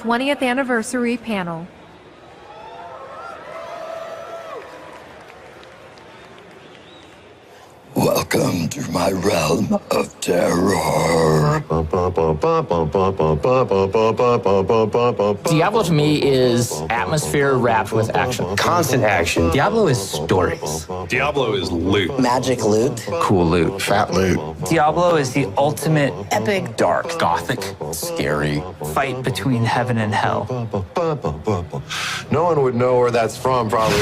20th anniversary panel. Welcome to my realm of terror. Diablo to me is atmosphere wrapped with action. Constant action. Diablo is stories. Diablo is loot. Magic loot. Cool loot. Fat loot. Diablo is the ultimate epic, dark, Gothic. scary fight between heaven and hell. No one would know where that's from, probably.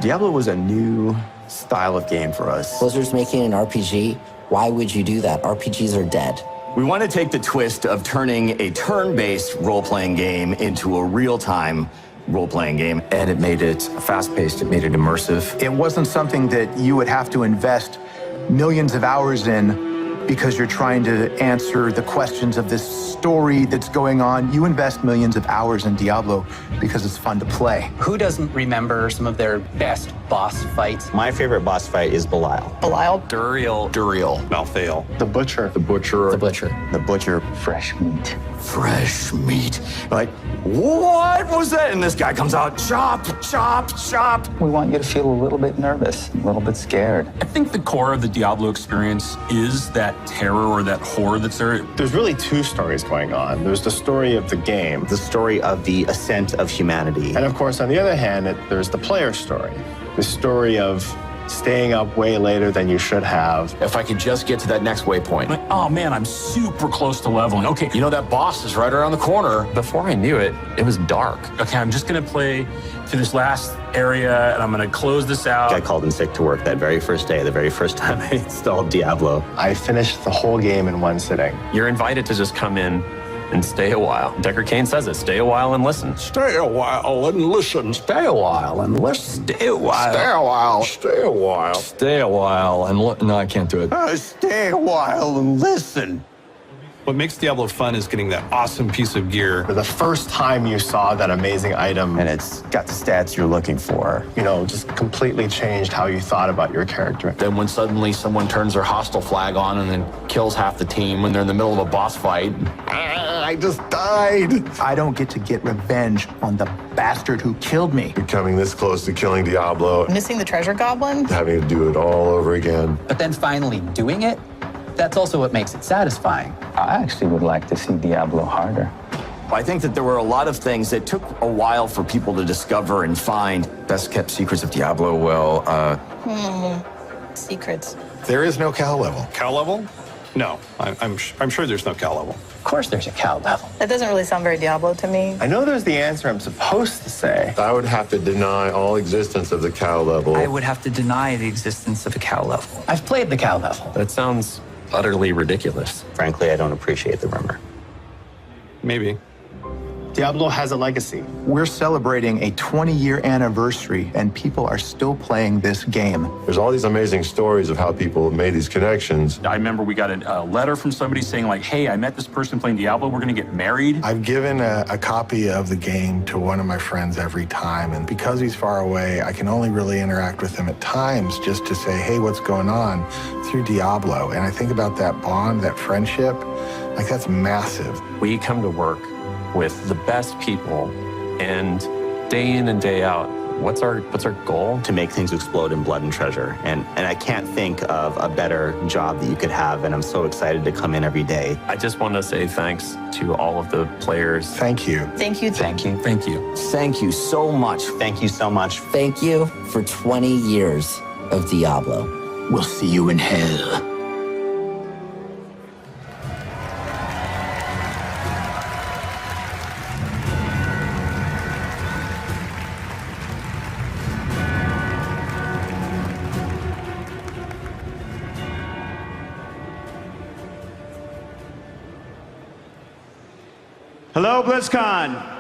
Diablo was a new style of game for us. Blizzard's making an RPG. Why would you do that? RPGs are dead. We want to take the twist of turning a turn-based role-playing game into a real-time role-playing game. And it made it fast-paced, it made it immersive. It wasn't something that you would have to invest millions of hours in because you're trying to answer the questions of this story that's going on. You invest millions of hours in Diablo because it's fun to play. Who doesn't remember some of their best boss fights? My favorite boss fight is Belial. Belial. Duriel. Malthael. The Butcher. The Butcher. The Butcher. Fresh meat. Fresh meat. Like, what was that? And this guy comes out, chop, chop, chop. We want you to feel a little bit nervous, a little bit scared. I think the core of the Diablo experience is that terror or that horror that's there. There's really two stories going on. There's the story of the game, the story of the ascent of humanity. And of course, on the other hand, there's the player story, the story of staying up way later than you should have. If I could just get to that next waypoint. Like, oh man, I'm super close to leveling. Okay, You know, that boss is right around the corner. Before I knew it, it was dark. okay, I'm just gonna play to this last area and I'm gonna close this out. I called in sick to work that very first day, the very first time I installed Diablo. I finished the whole game in one sitting. You're invited to just come in and stay a while. Decker Kane says it, stay a while and listen. Stay a while and listen. Stay a while and listen. Stay a while. Stay a while. Stay a while and look. No, I can't do it. Stay a while and listen. What makes Diablo fun is getting that awesome piece of gear. For the first time you saw that amazing item, And it's got the stats you're looking for. you know, just completely changed how you thought about your character. Then when suddenly someone turns their hostile flag on and then kills half the team when they're in the middle of a boss fight. I just died. I don't get to get revenge on the bastard who killed me. Coming this close to killing Diablo, Missing the treasure goblin? having to do it all over again. But then finally doing it, that's also what makes it satisfying. I actually would like to see Diablo harder. I think that there were a lot of things that took a while for people to discover and find. Best kept secrets of Diablo, Secrets. There is no cow level. Cow level? No, I'm sure there's no cow level. Of course there's a cow level. That doesn't really sound very Diablo to me. I know there's the answer I'm supposed to say. I would have to deny all existence of the cow level. I would have to deny the existence of a cow level. I've played the cow level. That sounds utterly ridiculous. Frankly, I don't appreciate the rumor. Maybe. Diablo has a legacy. We're celebrating a 20-year anniversary, and people are still playing this game. There's all these amazing stories of how people have made these connections. I remember we got a letter from somebody saying like, hey, I met this person playing Diablo, we're gonna get married. I've given a copy of the game to one of my friends every time, and because he's far away, I can only really interact with him at times just to say, hey, what's going on, through Diablo. And I think about that bond, that friendship, like that's massive. We come to work with the best people, and day in and day out, what's our goal? To make things explode in blood and treasure. And I can't think of a better job that you could have, and I'm so excited to come in every day. I just want to say thanks to all of the players. Thank you. Thank you. Thank you. Thank you. Thank you so much. Thank you so much. Thank you for 20 years of Diablo. We'll see you in hell. Hello, BlizzCon.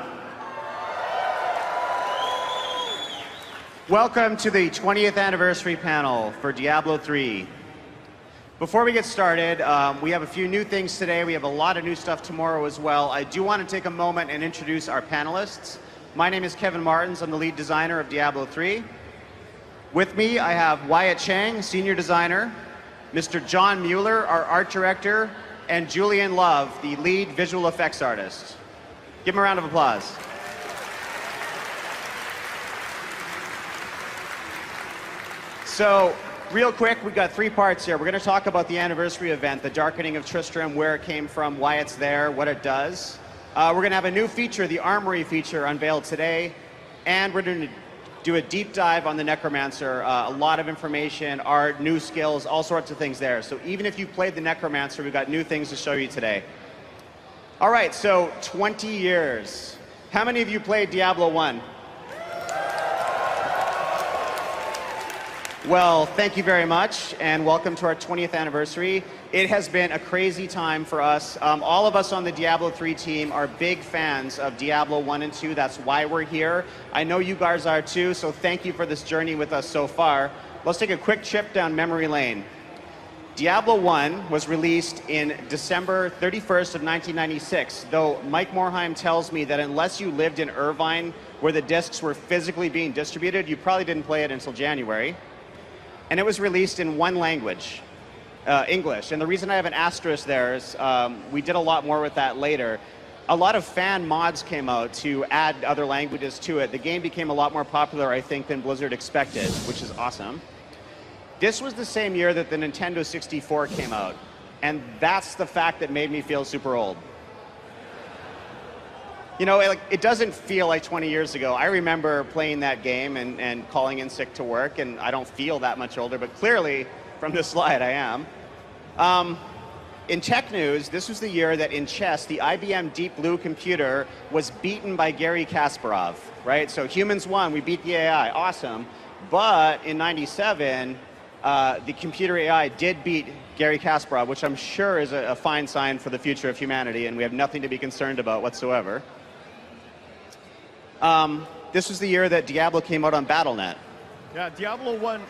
Welcome to the 20th anniversary panel for Diablo 3. Before we get started, we have a few new things today. We have a lot of new stuff tomorrow as well. I do want to take a moment and introduce our panelists. My name is Kevin Martins. I'm the lead designer of Diablo 3. With me, I have Wyatt Chang, senior designer, Mr. John Mueller, our art director, and Julian Love, the lead visual effects artist. Give them a round of applause. So, real quick, we've got 3 parts here. We're going to talk about the anniversary event, the Darkening of Tristram, where it came from, why it's there, what it does. We're going to have a new feature, the Armory feature, unveiled today. And we're going to do a deep dive on the Necromancer. A lot of information, art, new skills, all sorts of things there. So even if you played the Necromancer, we've got new things to show you today. All right, so 20 years. How many of you played Diablo 1? Well, thank you very much, and welcome to our 20th anniversary. It has been a crazy time for us. All of us on the Diablo 3 team are big fans of Diablo 1 and 2. That's why we're here. I know you guys are too, so thank you for this journey with us so far. Let's take a quick trip down memory lane. Diablo 1 was released in December 31st of 1996, though Mike Morheim tells me that unless you lived in Irvine, where the discs were physically being distributed, you probably didn't play it until January. And it was released in one language, English. And the reason I have an asterisk there is we did a lot more with that later. A lot of fan mods came out to add other languages to it. The game became a lot more popular, I think, than Blizzard expected, which is awesome. This was the same year that the Nintendo 64 came out. And that's the fact that made me feel super old. You know, it doesn't feel like 20 years ago. I remember playing that game and calling in sick to work, and I don't feel that much older, but clearly, from this slide, I am. In tech news, this was the year that in chess, the IBM Deep Blue computer was beaten by Garry Kasparov, right? So humans won, we beat the AI, awesome. But in 97, the computer AI did beat Garry Kasparov, which I'm sure is a fine sign for the future of humanity, and we have nothing to be concerned about whatsoever. This was the year that Diablo came out on Battle.net. Yeah, Diablo 1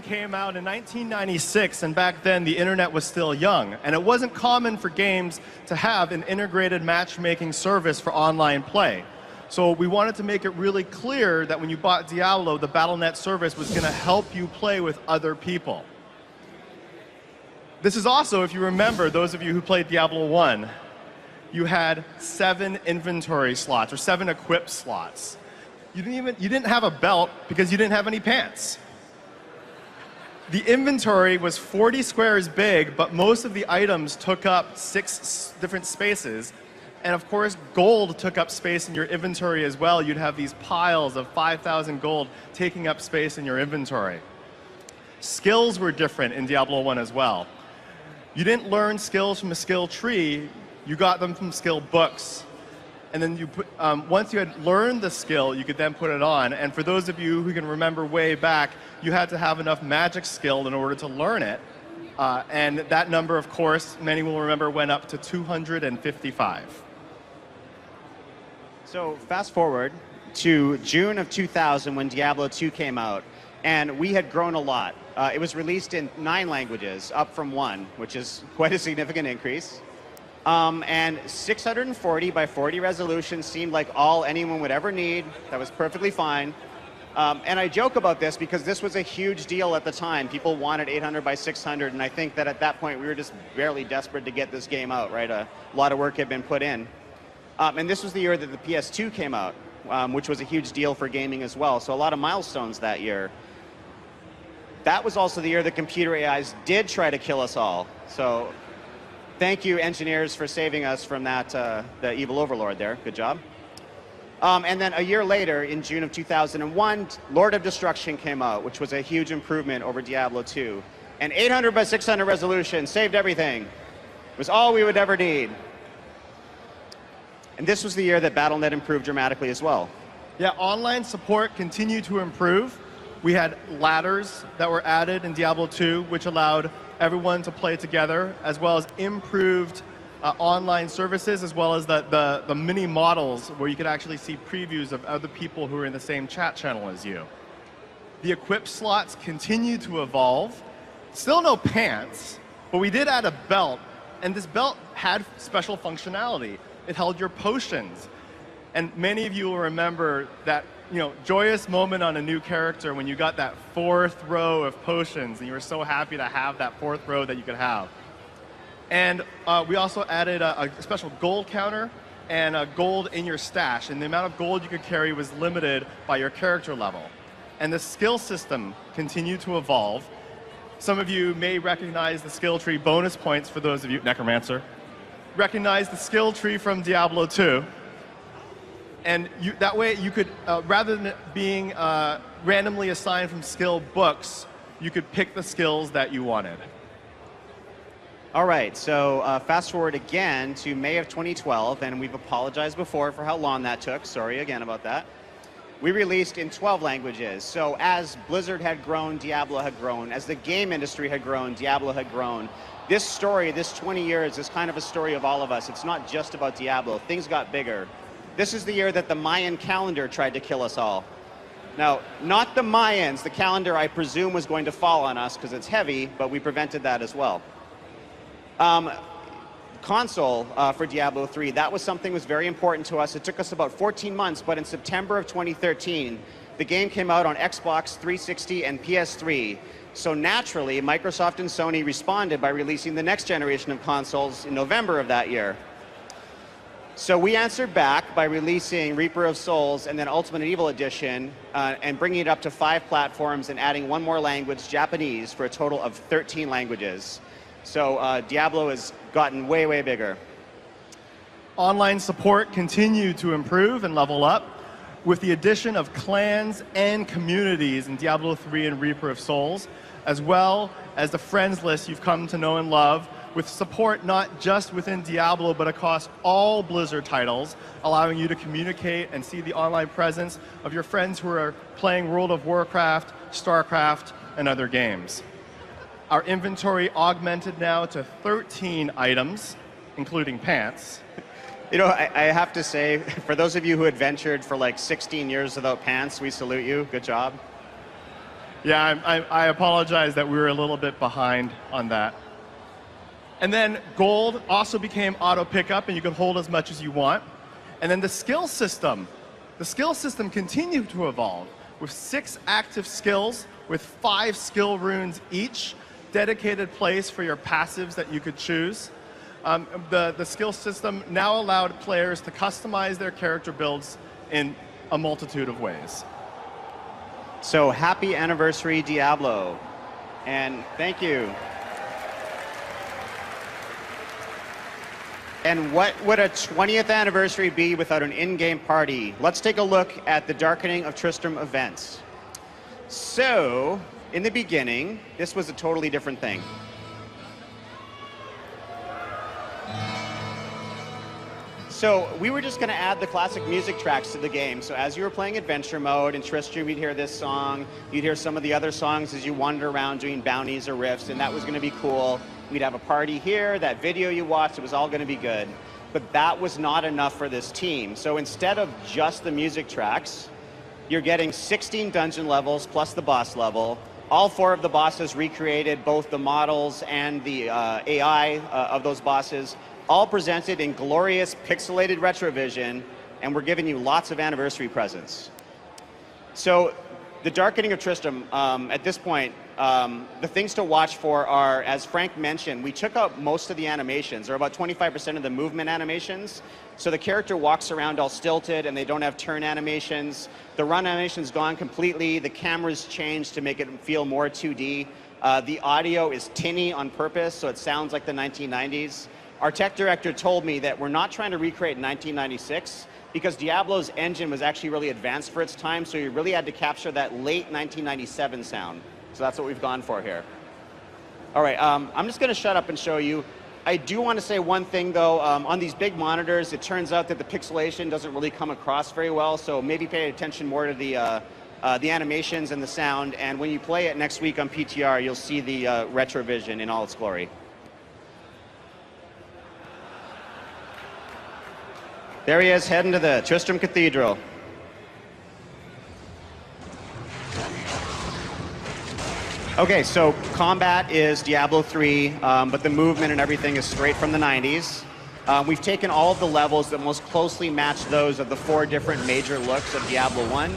came out in 1996, and back then the internet was still young, and it wasn't common for games to have an integrated matchmaking service for online play. So we wanted to make it really clear that when you bought Diablo, the Battle.net service was going to help you play with other people. This is also, if you remember, those of you who played Diablo 1, you had 7 inventory slots, or 7 equip slots. You didn't have a belt because you didn't have any pants. The inventory was 40 squares big, but most of the items took up 6 different spaces. And of course, gold took up space in your inventory as well. You'd have these piles of 5,000 gold taking up space in your inventory. Skills were different in Diablo 1 as well. You didn't learn skills from a skill tree. You got them from skill books. And then you put, once you had learned the skill, you could then put it on. And for those of you who can remember way back, you had to have enough magic skill in order to learn it. And that number, of course, many will remember, went up to 255. So fast forward to June of 2000 when Diablo 2 came out. And we had grown a lot. It was released in 9 languages, up from 1, which is quite a significant increase. And 640 by 40 resolution seemed like all anyone would ever need. That was perfectly fine. And I joke about this because this was a huge deal at the time. People wanted 800 by 600, and I think that at that point we were just barely desperate to get this game out, right? A lot of work had been put in. And this was the year that the PS2 came out, which was a huge deal for gaming as well. So a lot of milestones that year. That was also the year the computer AIs did try to kill us all. So thank you, engineers, for saving us from that, the evil overlord there. Good job. And then a year later, in June of 2001, Lord of Destruction came out, which was a huge improvement over Diablo 2. And 800 by 600 resolution saved everything. It was all we would ever need. And this was the year that Battle.net improved dramatically as well. Yeah, online support continued to improve. We had ladders that were added in Diablo 2, which allowed everyone to play together, as well as improved online services, as well as the mini models where you could actually see previews of other people who are in the same chat channel as you. The equip slots continue to evolve. Still no pants, but we did add a belt, and this belt had special functionality. It held your potions. And many of you will remember that joyous moment on a new character when you got that 4th row of potions and you were so happy to have that 4th row that you could have. And we also added a special gold counter and gold in your stash. And the amount of gold you could carry was limited by your character level. And the skill system continued to evolve. Some of you may recognize the skill tree bonus points for those of you, Necromancer, recognize the skill tree from Diablo 2. And that way you could, rather than being randomly assigned from skill books, you could pick the skills that you wanted. All right, so fast forward again to May of 2012, and we've apologized before for how long that took. Sorry again about that. We released in 12 languages. So as Blizzard had grown, Diablo had grown. As the game industry had grown, Diablo had grown. This story, this 20 years, is kind of a story of all of us. It's not just about Diablo. Things got bigger. This is the year that the Mayan calendar tried to kill us all. Now, not the Mayans. The calendar, I presume, was going to fall on us because it's heavy, but we prevented that as well. Console for Diablo 3, that was something that was very important to us. It took us about 14 months, but in September of 2013, the game came out on Xbox 360 and PS3. So naturally, Microsoft and Sony responded by releasing the next generation of consoles in November of that year. So we answered back by releasing Reaper of Souls and then Ultimate Evil Edition and bringing it up to 5 platforms and adding one more language, Japanese, for a total of 13 languages. So Diablo has gotten way, way bigger. Online support continued to improve and level up with the addition of clans and communities in Diablo 3 and Reaper of Souls, as well as the friends list you've come to know and love, with support not just within Diablo, but across all Blizzard titles, allowing you to communicate and see the online presence of your friends who are playing World of Warcraft, StarCraft, and other games. Our inventory augmented now to 13 items, including pants. You know, I have to say, for those of you who adventured for like 16 years without pants, we salute you. Good job. Yeah, I apologize that we were a little bit behind on that. And then gold also became auto pickup, and you could hold as much as you want. And then the skill system continued to evolve with 6 active skills with 5 skill runes each, dedicated place for your passives that you could choose. The skill system now allowed players to customize their character builds in a multitude of ways. So happy anniversary, Diablo. And thank you. And what would a 20th anniversary be without an in-game party? Let's take a look at the Darkening of Tristram events. So, in the beginning, this was a totally different thing. So we were just going to add the classic music tracks to the game. So as you were playing adventure mode in Tristram, you'd hear this song. You'd hear some of the other songs as you wander around doing bounties or rifts, and that was going to be cool. We'd have a party here, that video you watched, it was all going to be good. But that was not enough for this team. So instead of just the music tracks, you're getting 16 dungeon levels plus the boss level. All 4 of the bosses recreated, both the models and the AI of those bosses, all presented in glorious pixelated retrovision, and we're giving you lots of anniversary presents. So the Darkening of Tristram, at this point, the things to watch for are, as Frank mentioned, we took out most of the animations, or about 25% of the movement animations. So the character walks around all stilted and they don't have turn animations. The run animation's gone completely. The camera's changed to make it feel more 2D. The audio is tinny on purpose, so it sounds like the 1990s. Our tech director told me that we're not trying to recreate 1996 because Diablo's engine was actually really advanced for its time, so you really had to capture that late 1997 sound. So that's what we've gone for here. All right, I'm just going to shut up and show you. I do want to say one thing, though. On these big monitors, it turns out that the pixelation doesn't really come across very well, so maybe pay attention more to the animations and the sound, and when you play it next week on PTR, you'll see the retrovision in all its glory. There he is, heading to the Tristram Cathedral. Okay, so combat is Diablo 3, but the movement and everything is straight from the 90s. We've taken all of the levels that most closely match those of the 4 different major looks of Diablo 1.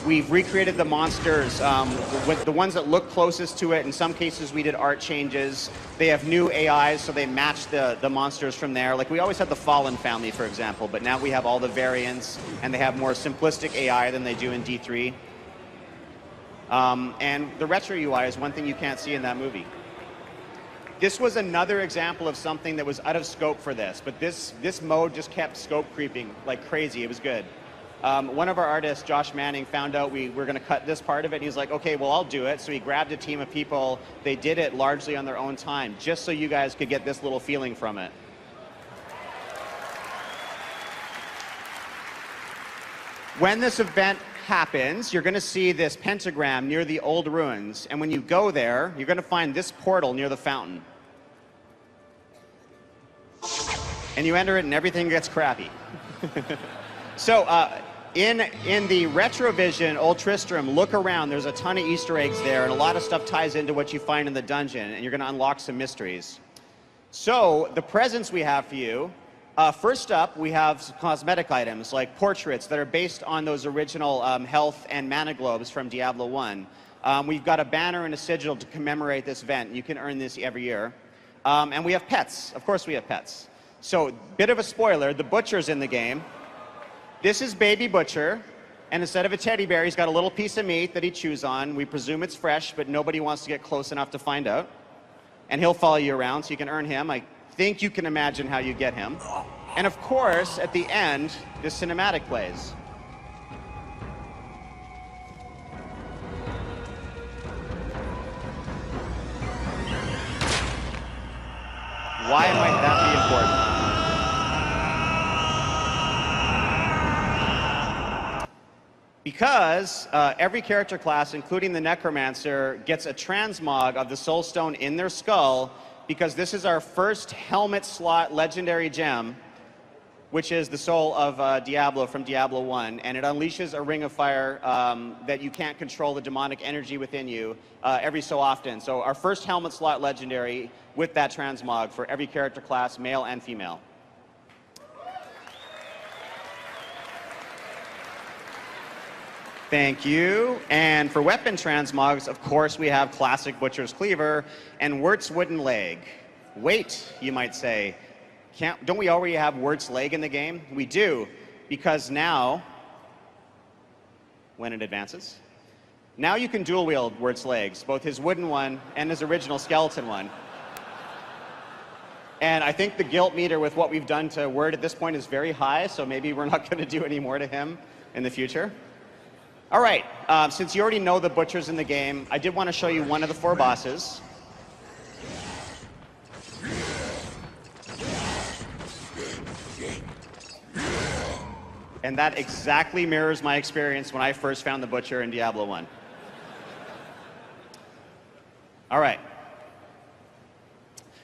We've recreated the monsters with the ones that look closest to it. In some cases, we did art changes. They have new AIs, so they match the monsters from there. Like we always had the Fallen family, for example, but now we have all the variants, and they have more simplistic AI than they do in D3. And the retro UI is one thing you can't see in that movie. This was another example of something that was out of scope for this, but this mode just kept scope creeping like crazy. It was good. One of our artists, Josh Manning, found out we were going to cut this part of it, and he was like, okay, well, I'll do it. So he grabbed a team of people. They did it largely on their own time, just so you guys could get this little feeling from it. When this event happens, you're going to see this pentagram near the old ruins, and when you go there, you're going to find this portal near the fountain. And you enter it, and everything gets crappy. So, in the Retrovision Old Tristram, look around. There's a ton of Easter eggs there, and a lot of stuff ties into what you find in the dungeon, and you're going to unlock some mysteries. So, the presents we have for you. First up, we have cosmetic items like portraits that are based on those original health and mana globes from Diablo 1. We've got a banner and a sigil to commemorate this event. You can earn this every year. And we have pets. Of course we have pets. So, bit of a spoiler, the Butcher's in the game. This is Baby Butcher, and instead of a teddy bear, he's got a little piece of meat that he chews on. We presume it's fresh, but nobody wants to get close enough to find out. And he'll follow you around, so you can earn him. I think you can imagine how you get him. And of course, at the end, this cinematic plays. Why might that be important? Because every character class, including the Necromancer, gets a transmog of the Soul Stone in their skull, because this is our first helmet slot legendary gem, which is the soul of Diablo from Diablo 1, and it unleashes a ring of fire that you can't control the demonic energy within you every so often. So our first helmet slot legendary with that transmog for every character class, male and female. Thank you. And for weapon transmogs, of course, we have classic Butcher's Cleaver and Wirt's Wooden Leg. Wait, you might say. Don't we already have Wirt's Leg in the game? We do, because now, when it advances, now you can dual wield Wirt's legs, both his wooden one and his original skeleton one. And I think the guilt meter with what we've done to Wirt at this point is very high, so maybe we're not going to do any more to him in the future. All right, since you already know the Butchers in the game, I did want to show you one of the 4 bosses. And that exactly mirrors my experience when I first found the Butcher in Diablo 1. All right.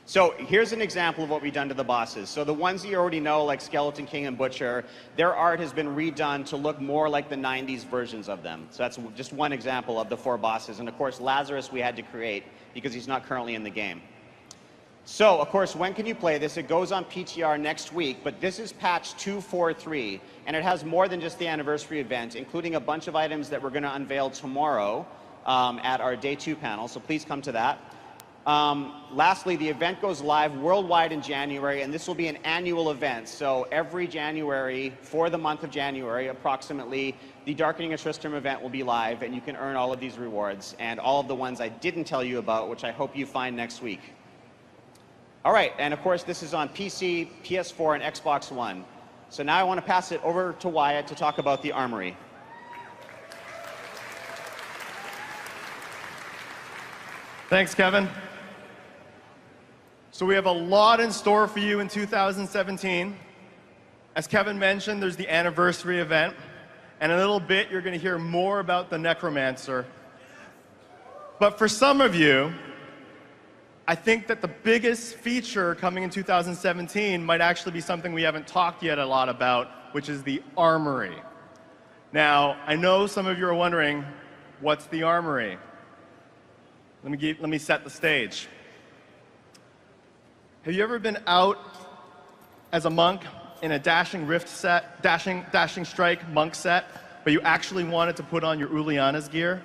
So here's an example of what we've done to the bosses. So the ones that you already know, like Skeleton King and Butcher, their art has been redone to look more like the 90s versions of them. So that's just one example of the 4 bosses. And of course, Lazarus we had to create because he's not currently in the game. So, of course, when can you play this? It goes on PTR next week, but this is patch 243, and it has more than just the anniversary event, including a bunch of items that we're going to unveil tomorrow at our Day 2 panel, so please come to that. Lastly, the event goes live worldwide in January, and this will be an annual event. So every January, for the month of January, approximately, the Darkening of Tristram event will be live, and you can earn all of these rewards, and all of the ones I didn't tell you about, which I hope you find next week. All right, and of course, this is on PC, PS4, and Xbox One. So now I want to pass it over to Wyatt to talk about the Armory. Thanks, Kevin. So we have a lot in store for you in 2017. As Kevin mentioned, there's the anniversary event. And in a little bit, you're going to hear more about the Necromancer. But for some of you, I think that the biggest feature coming in 2017 might actually be something we haven't talked yet a lot about, which is the Armory. Now, I know some of you are wondering, what's the Armory? Let me set the stage. Have you ever been out as a monk in a dashing rift set, dashing strike monk set, but you actually wanted to put on your Uliana's gear.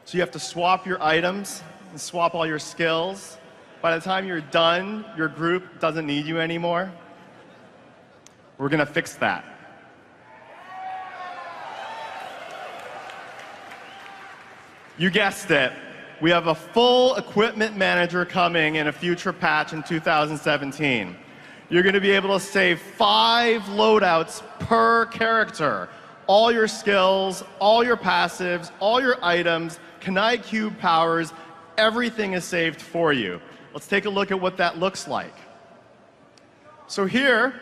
So you have to swap your items and swap all your skills. By the time you're done, your group doesn't need you anymore. We're gonna fix that. You guessed it. We have a full equipment manager coming in a future patch in 2017. You're going to be able to save 5 loadouts per character. All your skills, all your passives, all your items, Kanai Cube powers, everything is saved for you. Let's take a look at what that looks like. So here,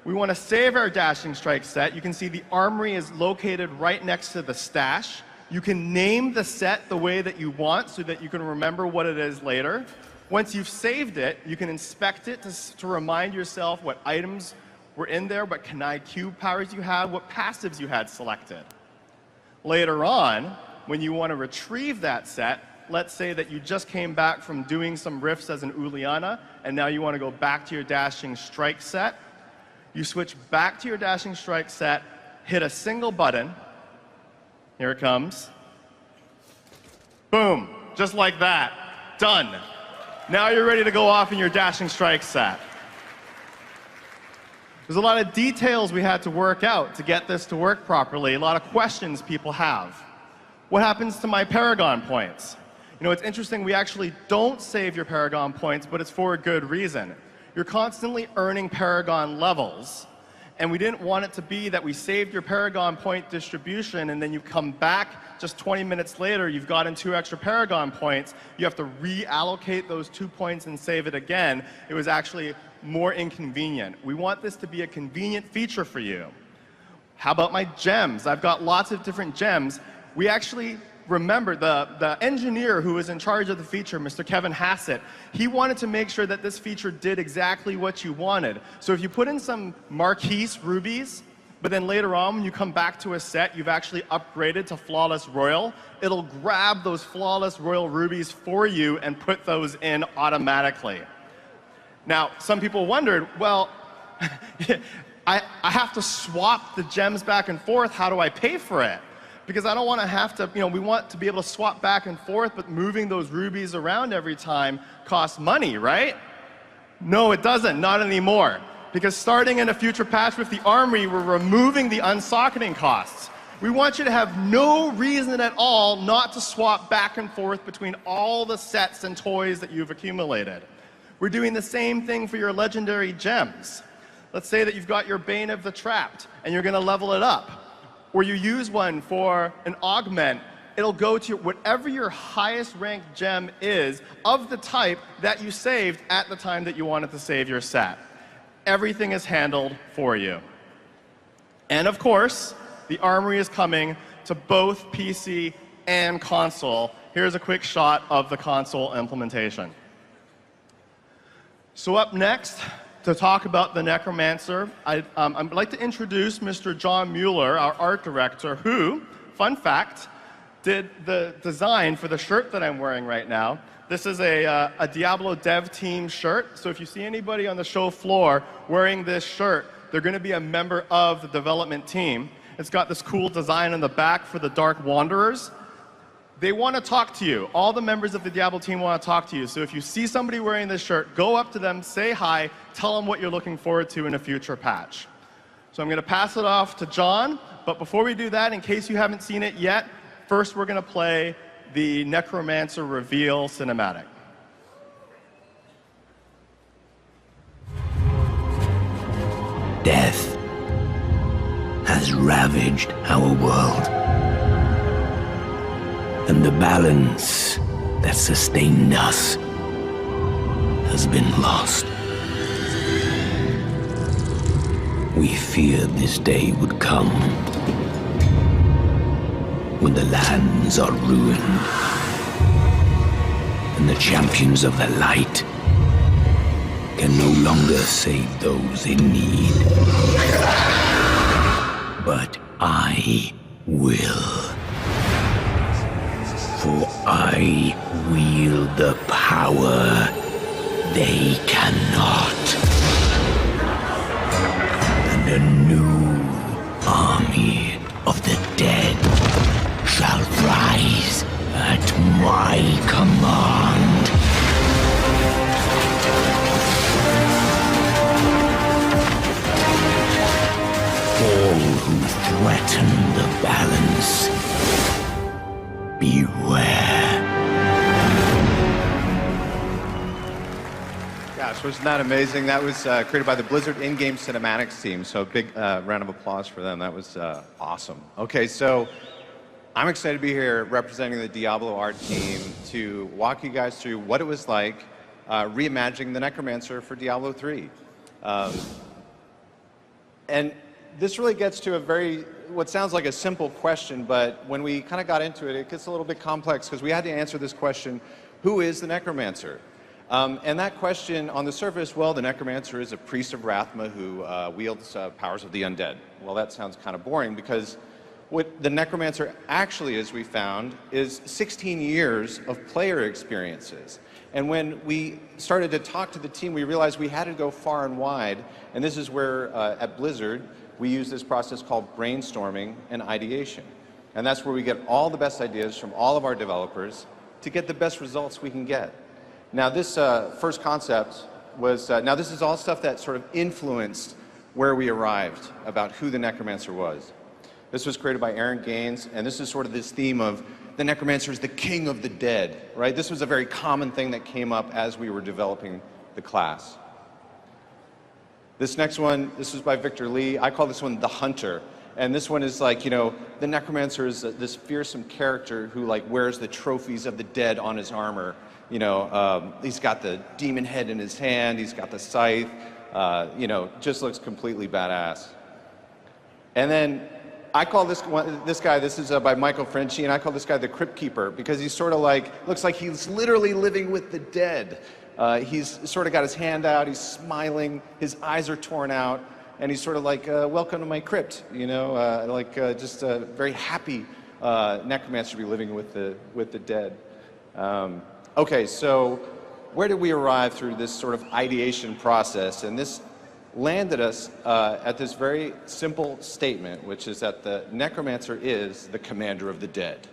we want to save our Dashing Strike set. You can see the armory is located right next to the stash. You can name the set the way that you want so that you can remember what it is later. Once you've saved it, you can inspect it to remind yourself what items were in there, what Kanai Cube powers you had, what passives you had selected. Later on, when you want to retrieve that set, let's say that you just came back from doing some rifts as an Uliana, and now you want to go back to your Dashing Strike set. You switch back to your Dashing Strike set, hit a single button. Here it comes. Boom, just like that. Done. Now you're ready to go off in your Dashing Strike set. There's a lot of details we had to work out to get this to work properly, a lot of questions people have. What happens to my Paragon points? You know, it's interesting, we actually don't save your Paragon points, but it's for a good reason. You're constantly earning Paragon levels, and we didn't want it to be that we saved your Paragon point distribution and then you come back just 20 minutes later, you've gotten 2 extra Paragon points, you have to reallocate those 2 points and save it again. It was actually more inconvenient. We want this to be a convenient feature for you. How about my gems? I've got lots of different gems. We actually remember the engineer who was in charge of the feature, Mr. Kevin Hassett, he wanted to make sure that this feature did exactly what you wanted. So if you put in some Marquise rubies, but then later on when you come back to a set, you've actually upgraded to Flawless Royal, it'll grab those Flawless Royal rubies for you and put those in automatically. Now, some people wondered, well, I have to swap the gems back and forth, how do I pay for it? Because I don't want to have to, you know, we want to be able to swap back and forth, but moving those rubies around every time costs money, right? No, it doesn't, not anymore. Because starting in a future patch with the armory, we're removing the unsocketing costs. We want you to have no reason at all not to swap back and forth between all the sets and toys that you've accumulated. We're doing the same thing for your legendary gems. Let's say that you've got your Bane of the Trapped, and you're going to level it up. Or you use one for an augment, it'll go to whatever your highest ranked gem is of the type that you saved at the time that you wanted to save your set. Everything is handled for you. And of course, the armory is coming to both PC and console. Here's a quick shot of the console implementation. So up next, to talk about the Necromancer, I'd like to introduce Mr. John Mueller, our art director, who, fun fact, did the design for the shirt that I'm wearing right now. This is a Diablo dev team shirt, so if you see anybody on the show floor wearing this shirt, they're going to be a member of the development team. It's got this cool design on the back for the Dark Wanderers. They want to talk to you. All the members of the Diablo team want to talk to you. So if you see somebody wearing this shirt, go up to them, say hi, tell them what you're looking forward to in a future patch. So I'm going to pass it off to John. But before we do that, in case you haven't seen it yet, first we're going to play the Necromancer reveal cinematic. Death has ravaged our world. And the balance that sustained us has been lost. We feared this day would come when the lands are ruined and the champions of the light can no longer save those in need. But I will. For I wield the power they cannot. command. All who threaten the balance, beware. Gosh, wasn't that amazing? That was created by the Blizzard in-game cinematics team, so a big round of applause for them. That was awesome. Okay, so I'm excited to be here representing the Diablo art team to walk you guys through what it was like reimagining the Necromancer for Diablo 3. And this really gets to what sounds like a simple question, but when we kind of got into it, it gets a little bit complex because we had to answer this question, who is the Necromancer? And that question, on the surface, well, the Necromancer is a priest of Rathma who wields powers of the undead. Well, that sounds kind of boring because what the Necromancer actually is, we found, is 16 years of player experiences. And when we started to talk to the team, we realized we had to go far and wide. And this is where, at Blizzard, we use this process called brainstorming and ideation. And that's where we get all the best ideas from all of our developers to get the best results we can get. Now, this first concept was, now this is all stuff that sort of influenced where we arrived about who the Necromancer was. This was created by Aaron Gaines, and this is sort of this theme of the Necromancer is the king of the dead, right? This was a very common thing that came up as we were developing the class. This next one, this was by Victor Lee. I call this one the Hunter. And this one is like, you know, the Necromancer is this fearsome character who like wears the trophies of the dead on his armor. You know, he's got the demon head in his hand, he's got the scythe, you know, just looks completely badass. And then I call this guy, this is by Michael Frenchie, and I call this guy the Crypt Keeper because he's sort of like, looks like he's literally living with the dead. He's sort of got his hand out, he's smiling, his eyes are torn out, and he's sort of like, welcome to my crypt, you know, just a very happy necromancer to be living with the dead. Okay, so where did we arrive through this sort of ideation process? And this landed us at this very simple statement, which is that the Necromancer is the commander of the dead.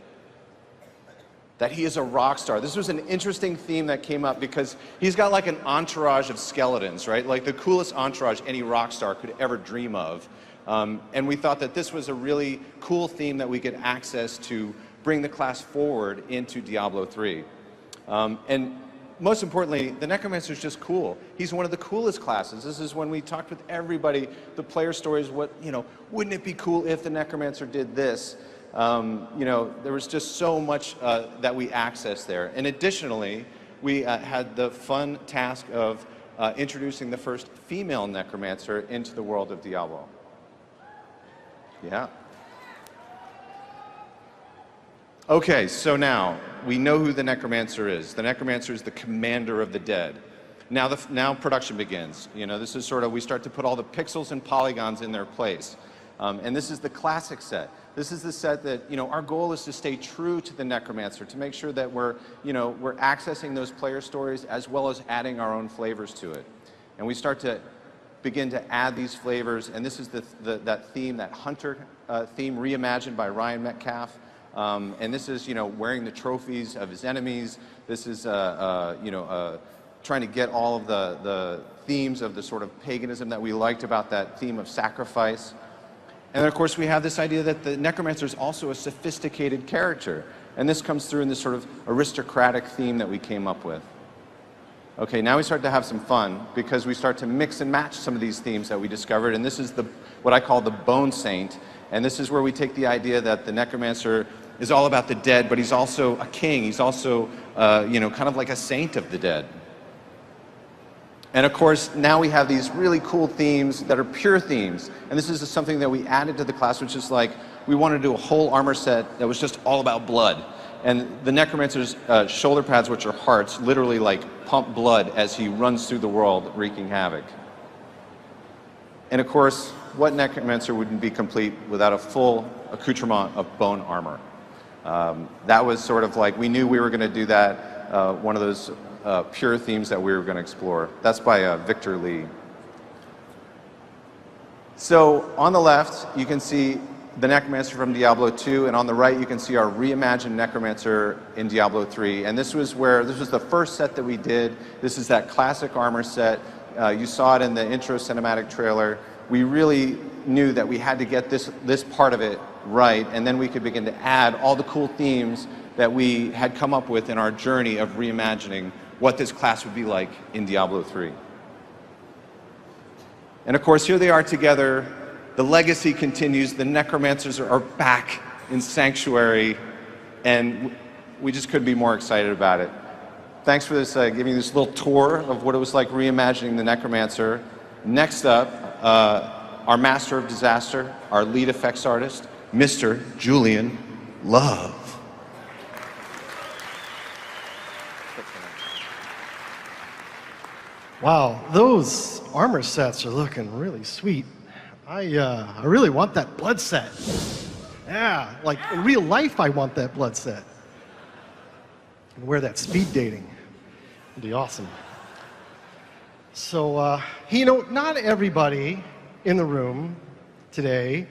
That he is a rock star. This was an interesting theme that came up because he's got like an entourage of skeletons, right? Like the coolest entourage any rock star could ever dream of. And we thought that this was a really cool theme that we could access to bring the class forward into Diablo 3. And most importantly, the Necromancer is just cool. He's one of the coolest classes. This is when we talked with everybody, the player stories, wouldn't it be cool if the Necromancer did this? You know, there was just so much that we accessed there. And additionally, we had the fun task of introducing the first female Necromancer into the world of Diablo. Yeah. Okay, so now we know who the Necromancer is. The Necromancer is the commander of the dead. Now production begins. You know, this is sort of, we start to put all the pixels and polygons in their place. And this is the classic set. This is the set that, you know, our goal is to stay true to the Necromancer, to make sure that we're accessing those player stories as well as adding our own flavors to it. And we start to begin to add these flavors, and this is that theme, that Hunter theme reimagined by Ryan Metcalf. And this is, you know, wearing the trophies of his enemies. This is, trying to get all of the themes of the sort of paganism that we liked about that theme of sacrifice. And then, of course, we have this idea that the Necromancer is also a sophisticated character. And this comes through in this sort of aristocratic theme that we came up with. Okay, now we start to have some fun because we start to mix and match some of these themes that we discovered. And this is what I call the Bone Saint. And this is where we take the idea that the Necromancer is all about the dead, but he's also a king. He's also, kind of like a saint of the dead. And of course, now we have these really cool themes that are pure themes. And this is something that we added to the class, which is like, we wanted to do a whole armor set that was just all about blood. And the Necromancer's shoulder pads, which are hearts, literally like pump blood as he runs through the world wreaking havoc. And of course, what Necromancer wouldn't be complete without a full accoutrement of bone armor? That was sort of like, we knew we were going to do that, one of those pure themes that we were going to explore. That's by Victor Lee. So on the left, you can see the Necromancer from Diablo 2, and on the right you can see our reimagined Necromancer in Diablo 3. And this was the first set that we did. This is that classic armor set. You saw it in the intro cinematic trailer. We really knew that we had to get this part of it right, and then we could begin to add all the cool themes that we had come up with in our journey of reimagining what this class would be like in Diablo 3. And of course, here they are together. The legacy continues. The Necromancers are back in Sanctuary, and we just couldn't be more excited about it. Thanks for this, giving this little tour of what it was like reimagining the Necromancer. Next up, our master of disaster, our lead effects artist, Mr. Julian Love. Wow, those armor sets are looking really sweet. I really want that blood set. Yeah, like in real life, I want that blood set. And wear that speed dating. It'd be awesome. So, not everybody in the room today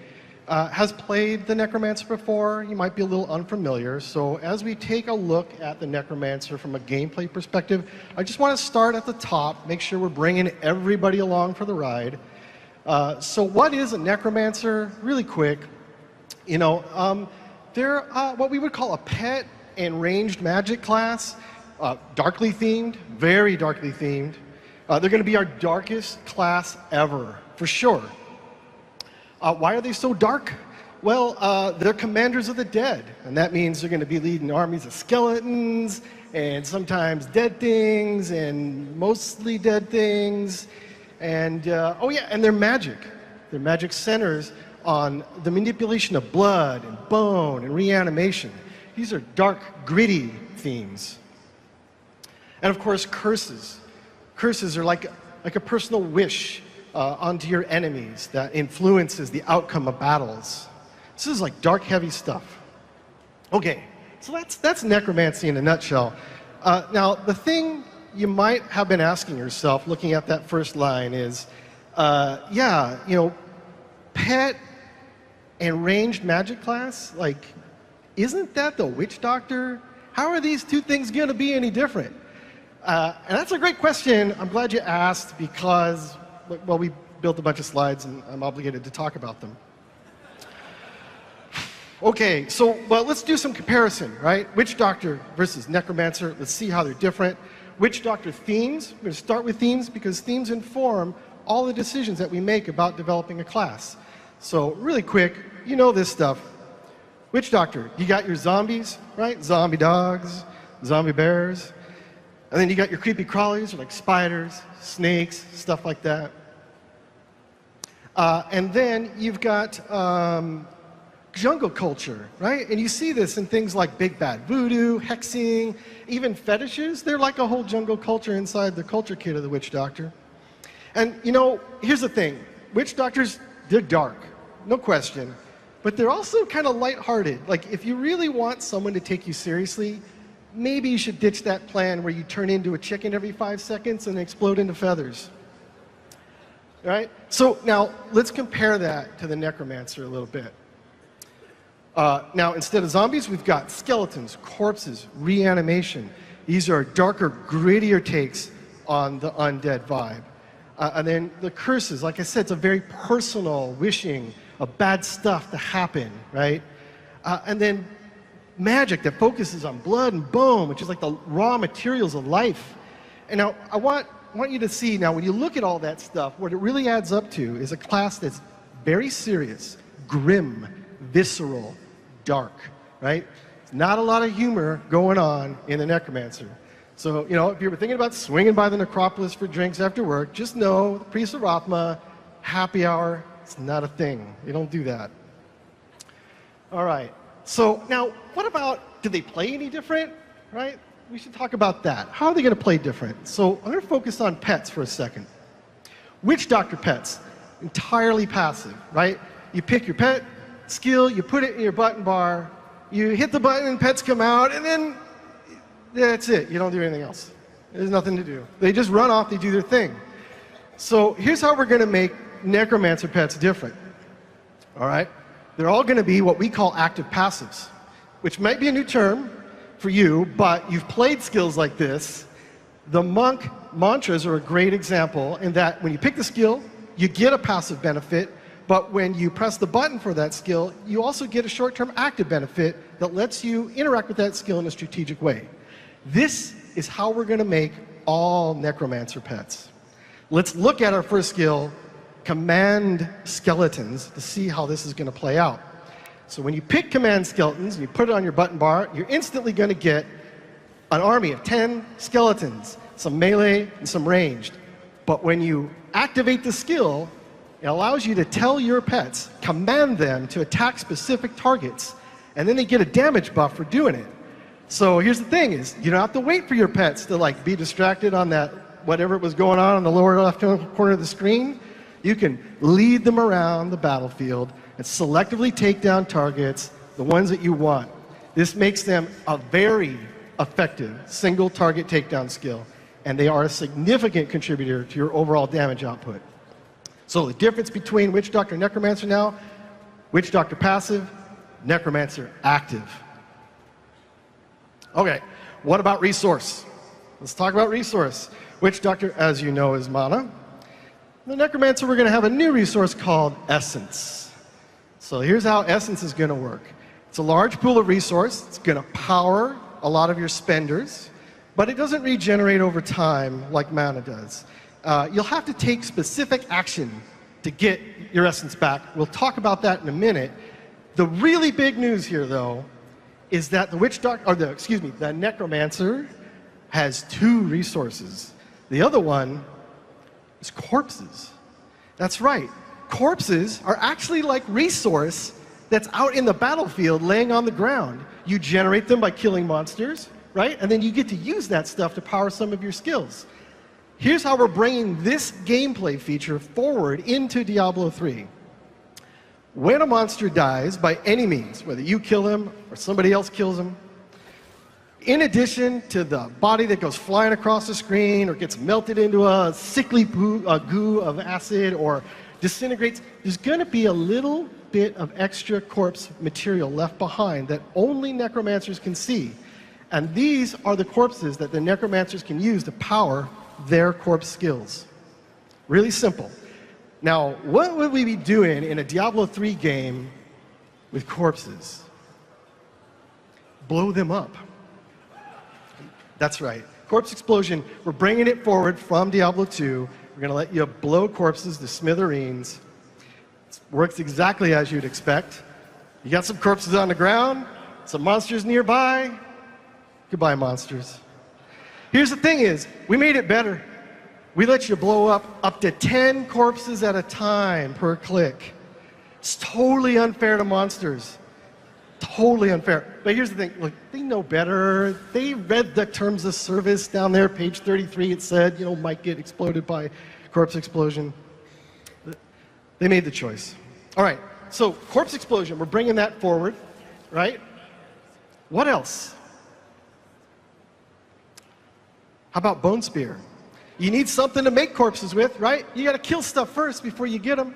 has played the Necromancer before. You might be a little unfamiliar. So as we take a look at the Necromancer from a gameplay perspective, I just want to start at the top, make sure we're bringing everybody along for the ride. So what is a Necromancer? Really quick, they're what we would call a pet and ranged magic class, darkly themed, very darkly themed. They're going to be our darkest class ever, for sure. Why are they so dark? Well, they're commanders of the dead, and that means they're going to be leading armies of skeletons, and sometimes dead things, and mostly dead things. And, and they're magic. Their magic centers on the manipulation of blood and bone and reanimation. These are dark, gritty themes. And of course, curses. Curses are like a personal wish onto your enemies that influences the outcome of battles. This is like dark, heavy stuff. Okay, so that's necromancy in a nutshell. Now, the thing you might have been asking yourself, looking at that first line, is, pet and ranged magic class, like, isn't that the witch doctor? How are these two things going to be any different? And that's a great question. I'm glad you asked because, well, we built a bunch of slides and I'm obligated to talk about them. Okay, so let's do some comparison, right? Witch doctor versus necromancer. Let's see how they're different. Witch doctor themes. We're going to start with themes because themes inform all the decisions that we make about developing a class. So really quick, you know this stuff. Witch doctor, you got your zombies, right? Zombie dogs, zombie bears. And then you got your creepy crawlies, like spiders, snakes, stuff like that. And then you've got jungle culture, right? And you see this in things like big bad voodoo, hexing, even fetishes. They're like a whole jungle culture inside the culture kit of the witch doctor. And here's the thing. Witch doctors, they're dark, no question. But they're also kind of lighthearted. Like, if you really want someone to take you seriously, maybe you should ditch that plan where you turn into a chicken every 5 seconds and explode into feathers. All right? So now, let's compare that to the necromancer a little bit. Now, instead of zombies, we've got skeletons, corpses, reanimation. These are darker, grittier takes on the undead vibe. And then the curses, like I said, it's a very personal wishing of bad stuff to happen, right? And then magic that focuses on blood and bone, which is like the raw materials of life. And now I want you to see, now when you look at all that stuff, what it really adds up to is a class that's very serious, grim, visceral, dark, right? Not a lot of humor going on in the necromancer. So, if you were thinking about swinging by the necropolis for drinks after work, just know, the Priest of Rothma, happy hour, it's not a thing. They don't do that. All right. So now, what about, do they play any different, right? We should talk about that. How are they going to play different? So I'm going to focus on pets for a second. Witch doctor pets, entirely passive, right? You pick your pet skill, you put it in your button bar, you hit the button and pets come out, and then that's it. You don't do anything else. There's nothing to do. They just run off, they do their thing. So here's how we're going to make necromancer pets different. All right? they're all going to be what we call active passives, which might be a new term for you, but you've played skills like this. The monk mantras are a great example in that when you pick the skill, you get a passive benefit, but when you press the button for that skill, you also get a short-term active benefit that lets you interact with that skill in a strategic way. This is how we're going to make all Necromancer pets. Let's look at our first skill, Command Skeletons, to see how this is going to play out. So when you pick Command Skeletons and you put it on your button bar, you're instantly going to get an army of 10 skeletons, some melee and some ranged. But when you activate the skill, it allows you to tell your pets, command them to attack specific targets, and then they get a damage buff for doing it. So here's the thing is, you don't have to wait for your pets to like be distracted on that, whatever was going on the lower left corner of the screen. You can lead them around the battlefield and selectively take down targets, the ones that you want. This makes them a very effective single target takedown skill, and they are a significant contributor to your overall damage output. So the difference between Witch Doctor and Necromancer now, Witch Doctor passive, Necromancer active. Okay, what about resource? Let's talk about resource. Witch Doctor, as you know, is mana. The Necromancer, we're going to have a new resource called Essence. So here's how Essence is going to work. It's a large pool of resource. It's going to power a lot of your spenders, but it doesn't regenerate over time like mana does. You'll have to take specific action to get your Essence back. We'll talk about that in a minute. The really big news here, though, is that the Witch Doctor, or the Necromancer has 2 resources. The other one is corpses. That's right. Corpses are actually like resource that's out in the battlefield laying on the ground. You generate them by killing monsters, right? And then you get to use that stuff to power some of your skills. Here's how we're bringing this gameplay feature forward into Diablo 3. When a monster dies by any means, whether you kill him or somebody else kills him, in addition to the body that goes flying across the screen or gets melted into a sickly goo of acid or disintegrates, there's going to be a little bit of extra corpse material left behind that only Necromancers can see. And these are the corpses that the Necromancers can use to power their corpse skills. Really simple. Now, what would we be doing in a Diablo 3 game with corpses? Blow them up. That's right. Corpse Explosion, we're bringing it forward from Diablo 2. We're going to let you blow corpses to smithereens. It works exactly as you'd expect. You got some corpses on the ground, some monsters nearby. Goodbye, monsters. Here's the thing is, we made it better. We let you blow up to 10 corpses at a time per click. It's totally unfair to monsters. Totally unfair. But here's the thing, look, they know better. They read the terms of service down there, page 33. It said, you know, might get exploded by corpse explosion. They made the choice. All right, so corpse explosion, we're bringing that forward, right? What else? How about Bone Spear? You need something to make corpses with, right? You got to kill stuff first before you get them.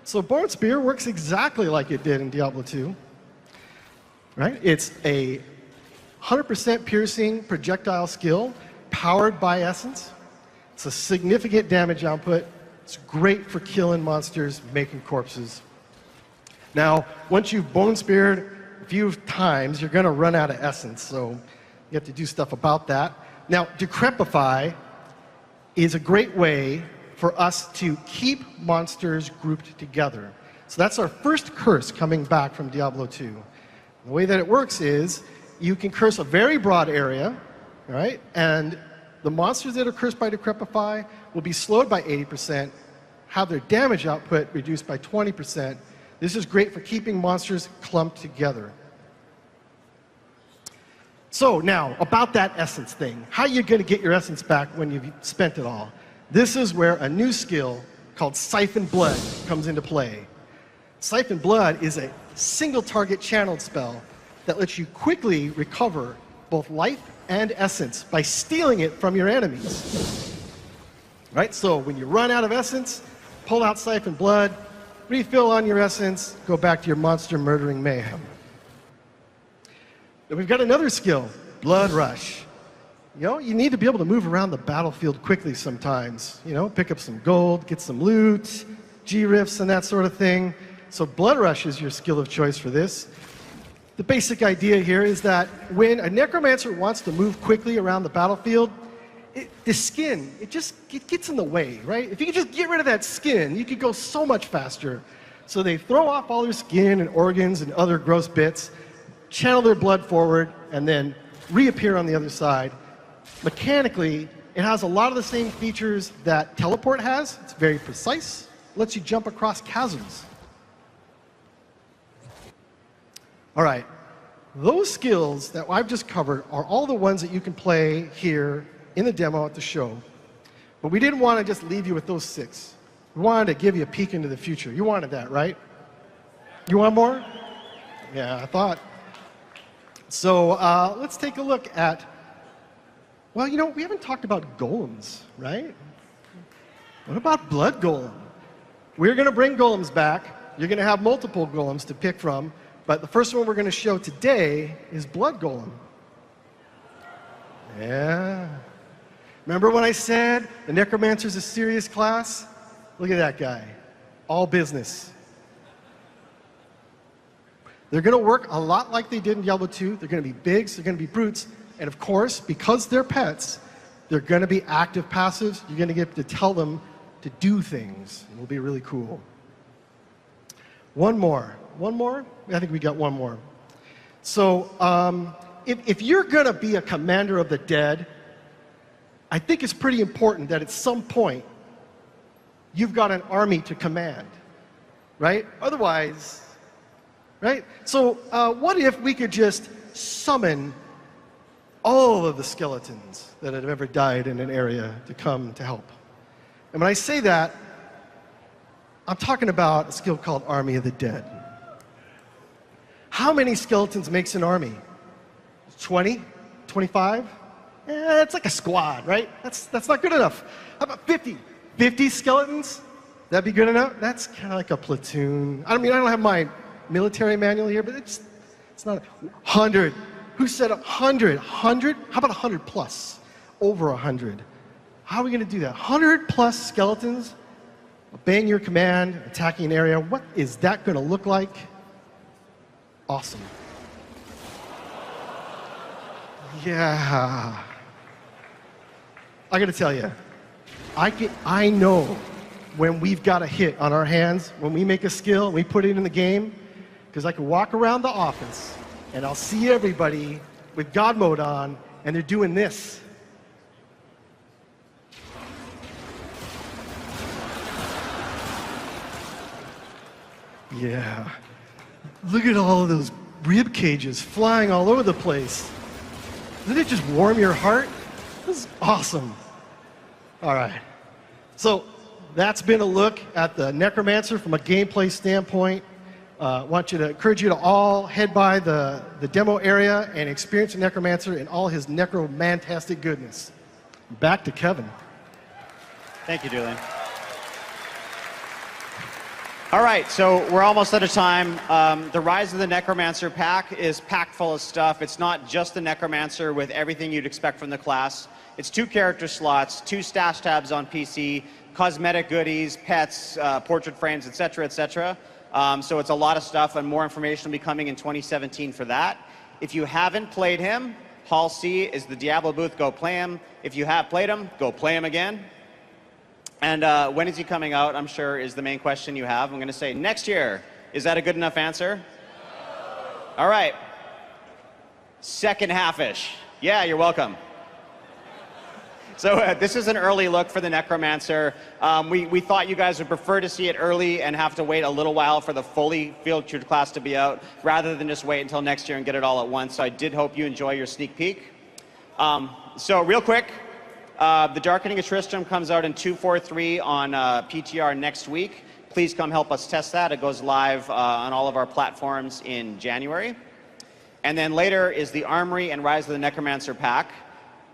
So Bone Spear works exactly like it did in Diablo 2. Right? It's a 100% piercing projectile skill powered by Essence. It's a significant damage output. It's great for killing monsters, making corpses. Now, once you've Bone Speared a few times, you're going to run out of Essence, so you have to do stuff about that. Now, Decrepify is a great way for us to keep monsters grouped together. So that's our first curse coming back from Diablo 2. The way that it works is you can curse a very broad area, right? And the monsters that are cursed by Decrepify will be slowed by 80%, have their damage output reduced by 20%. This is great for keeping monsters clumped together. So now, about that Essence thing. How are you going to get your Essence back when you've spent it all? This is where a new skill called Siphon Blood comes into play. Siphon Blood is a single target channeled spell that lets you quickly recover both life and essence by stealing it from your enemies. Right? So when you run out of essence, pull out Siphon Blood, refill on your essence, go back to your monster murdering mayhem. Then we've got another skill, Blood Rush. You know, you need to be able to move around the battlefield quickly sometimes. You know, pick up some gold, get some loot, G-riffs and that sort of thing. So Blood Rush is your skill of choice for this. The basic idea here is that when a necromancer wants to move quickly around the battlefield, the skin, it gets in the way, right? If you could just get rid of that skin, you could go so much faster. So they throw off all their skin and organs and other gross bits, channel their blood forward, and then reappear on the other side. Mechanically, it has a lot of the same features that teleport has. It's very precise, lets you jump across chasms. All right, those skills that I've just covered are all the ones that you can play here in the demo at the show. But we didn't want to just leave you with those 6. We wanted to give you a peek into the future. You wanted that, right? You want more? Yeah, I thought. So let's take a look at, well, you know, we haven't talked about golems, right? What about blood golem? We're going to bring golems back. You're going to have multiple golems to pick from. But the first one we're going to show today is blood golem. Yeah. Remember when I said the necromancer's a serious class? Look at that guy. All business. They're going to work a lot like they did in Diablo 2. They're going to be bigs, they're going to be brutes, and of course, because they're pets, they're going to be active passives. You're going to get to tell them to do things. It'll be really cool. One more? I think we got one more. So if you're going to be a commander of the dead, I think it's pretty important that at some point you've got an army to command, right? Otherwise, right? So what if we could just summon all of the skeletons that have ever died in an area to come to help? And when I say that, I'm talking about a skill called Army of the Dead. How many skeletons makes an army? 20? 25? It's like a squad, right? That's not good enough. How about 50? 50 skeletons? That'd be good enough? That's kind of like a platoon. I don't have my military manual here, but it's not 100. Who said 100? 100? How about 100 plus? Over 100. How are we going to do that? 100 plus skeletons, obeying your command, attacking an area. What is that going to look like? Awesome. Yeah. I got to tell you, I know when we've got a hit on our hands, when we make a skill and we put it in the game, because I can walk around the office and I'll see everybody with God mode on and they're doing this. Yeah. Look at all of those rib cages flying all over the place. Doesn't it just warm your heart? This is awesome. All right. So that's been a look at the Necromancer from a gameplay standpoint. Want you to encourage you to all head by the demo area and experience the Necromancer in all his necromantastic goodness. Back to Kevin. Thank you, Julian. All right, so we're almost out of time. The Rise of the Necromancer pack is packed full of stuff. It's not just the Necromancer with everything you'd expect from the class. It's 2 character slots, 2 stash tabs on PC, cosmetic goodies, pets, portrait frames, etc., etc. So it's a lot of stuff, and more information will be coming in 2017 for that. If you haven't played him, Hall C is the Diablo booth. Go play him. If you have played him, go play him again. And when is he coming out, I'm sure, is the main question you have. I'm going to say next year. Is that a good enough answer? All right. Second half-ish. Yeah, you're welcome. So this is an early look for the Necromancer. We thought you guys would prefer to see it early and have to wait a little while for the fully featured class to be out, rather than just wait until next year and get it all at once. So I did hope you enjoy your sneak peek. So real quick, the Darkening of Tristram comes out in 243 on PTR next week. Please come help us test that. It goes live on all of our platforms in January. And then later is the Armory and Rise of the Necromancer pack.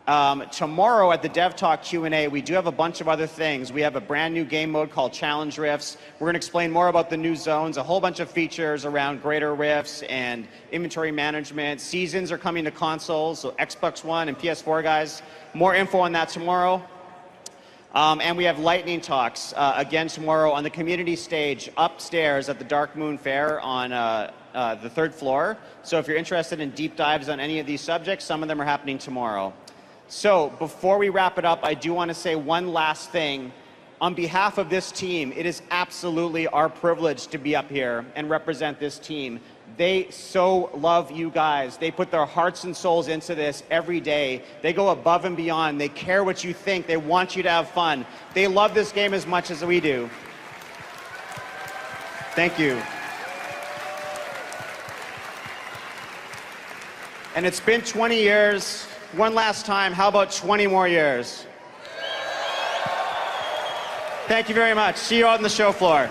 Tomorrow at the Dev Talk Q&A, we do have a bunch of other things. We have a brand new game mode called Challenge Rifts. We're going to explain more about the new zones, a whole bunch of features around greater rifts and inventory management. Seasons are coming to consoles, so Xbox One and PS4 guys. More info on that tomorrow. And we have lightning talks again tomorrow on the community stage upstairs at the Dark Moon Fair on the 3rd floor. So if you're interested in deep dives on any of these subjects, some of them are happening tomorrow. So before we wrap it up, I do want to say one last thing. On behalf of this team, it is absolutely our privilege to be up here and represent this team. They so love you guys. They put their hearts and souls into this every day. They go above and beyond. They care what you think. They want you to have fun. They love this game as much as we do. Thank you. And it's been 20 years. One last time, how about 20 more years? Thank you very much. See you out on the show floor.